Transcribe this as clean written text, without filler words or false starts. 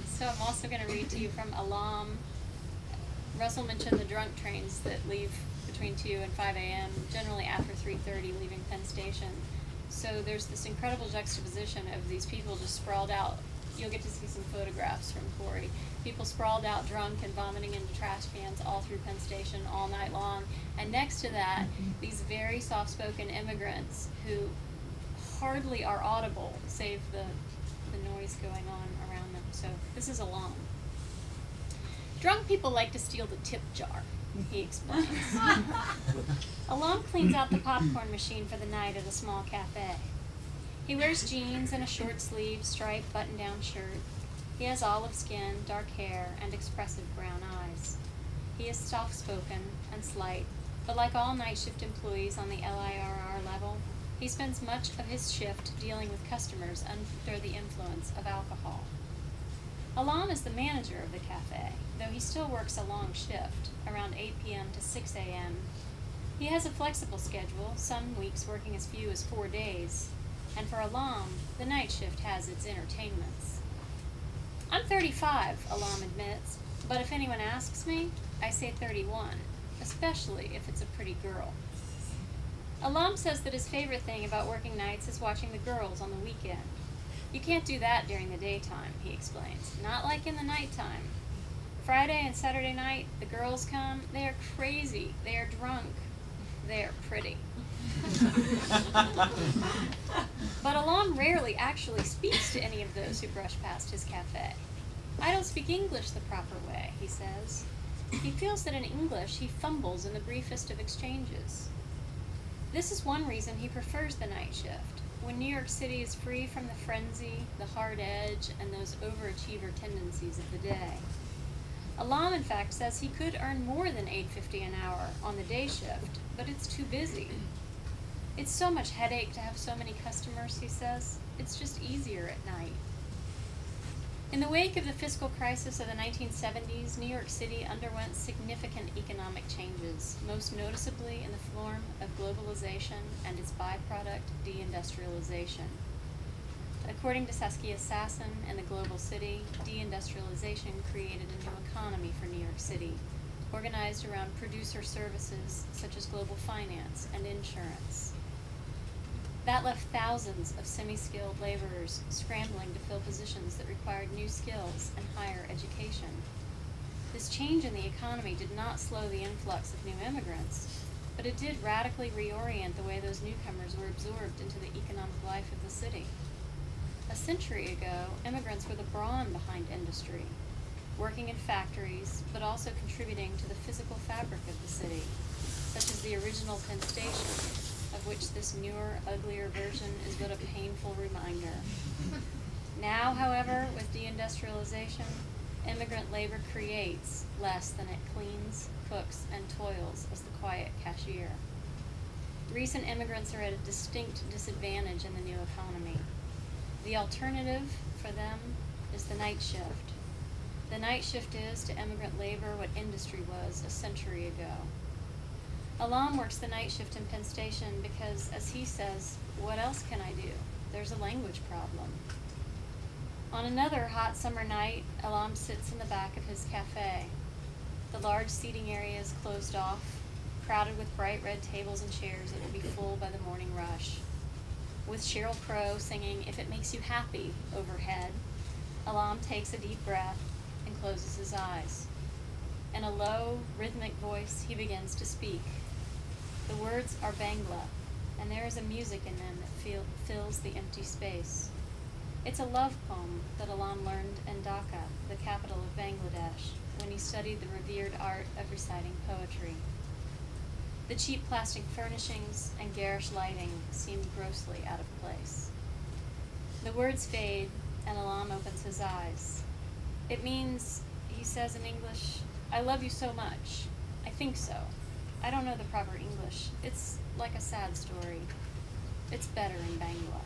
So I'm also going to read to you from Alam. Russell mentioned the drunk trains that leave between 2 and 5 a.m., generally after 3:30, leaving Penn Station. So there's this incredible juxtaposition of these people just sprawled out. You'll get to see some photographs from Corey. People sprawled out drunk and vomiting into trash cans all through Penn Station all night long. And next to that, these very soft-spoken immigrants who hardly are audible, save the noise going on around them. So this is Alam. Drunk people like to steal the tip jar, he explains. Alam cleans out the popcorn machine for the night at a small cafe. He wears jeans and a short-sleeved, striped button-down shirt. He has olive skin, dark hair, and expressive brown eyes. He is soft-spoken and slight, but like all night shift employees on the LIRR level, he spends much of his shift dealing with customers under the influence of alcohol. Alam is the manager of the cafe, though he still works a long shift, around 8 p.m. to 6 a.m. He has a flexible schedule, some weeks working as few as 4 days, and for Alam, the night shift has its entertainments. I'm 35, Alam admits, but if anyone asks me, I say 31, especially if it's a pretty girl. Alam says that his favorite thing about working nights is watching the girls on the weekend. You can't do that during the daytime, he explains, not like in the nighttime. Friday and Saturday night, the girls come, they are crazy, they are drunk, they are pretty. But Alam rarely actually speaks to any of those who brush past his cafe. I don't speak English the proper way, he says. He feels that in English he fumbles in the briefest of exchanges. This is one reason he prefers the night shift, when New York City is free from the frenzy, the hard edge, and those overachiever tendencies of the day. Alam, in fact, says he could earn more than $8.50 an hour on the day shift, but it's too busy. It's so much headache to have so many customers, he says. It's just easier at night. In the wake of the fiscal crisis of the 1970s, New York City underwent significant economic changes, most noticeably in the form of globalization and its byproduct, deindustrialization. According to Saskia Sassen and the Global City, deindustrialization created a new economy for New York City, organized around producer services such as global finance and insurance. That left thousands of semi-skilled laborers scrambling to fill positions that required new skills and higher education. This change in the economy did not slow the influx of new immigrants, but it did radically reorient the way those newcomers were absorbed into the economic life of the city. A century ago, immigrants were the brawn behind industry, working in factories, but also contributing to the physical fabric of the city, such as the original Penn Station, of which this newer, uglier version is but a painful reminder. Now, however, with deindustrialization, immigrant labor creates less than it cleans, cooks, and toils as the quiet cashier. Recent immigrants are at a distinct disadvantage in the new economy. The alternative for them is the night shift. The night shift is to immigrant labor what industry was a century ago. Alam works the night shift in Penn Station because, as he says, what else can I do? There's a language problem. On another hot summer night, Alam sits in the back of his cafe. The large seating area is closed off, crowded with bright red tables and chairs that will be full by the morning rush. With Cheryl Crow singing "If It Makes You Happy" overhead, Alam takes a deep breath and closes his eyes. In a low, rhythmic voice, he begins to speak. The words are Bangla, and there is a music in them that fills the empty space. It's a love poem that Alam learned in Dhaka, the capital of Bangladesh, when he studied the revered art of reciting poetry. The cheap plastic furnishings and garish lighting seem grossly out of place. The words fade, and Alam opens his eyes. It means, he says in English, "I love you so much. I think so. I don't know the proper English. It's like a sad story. It's better in Bangla."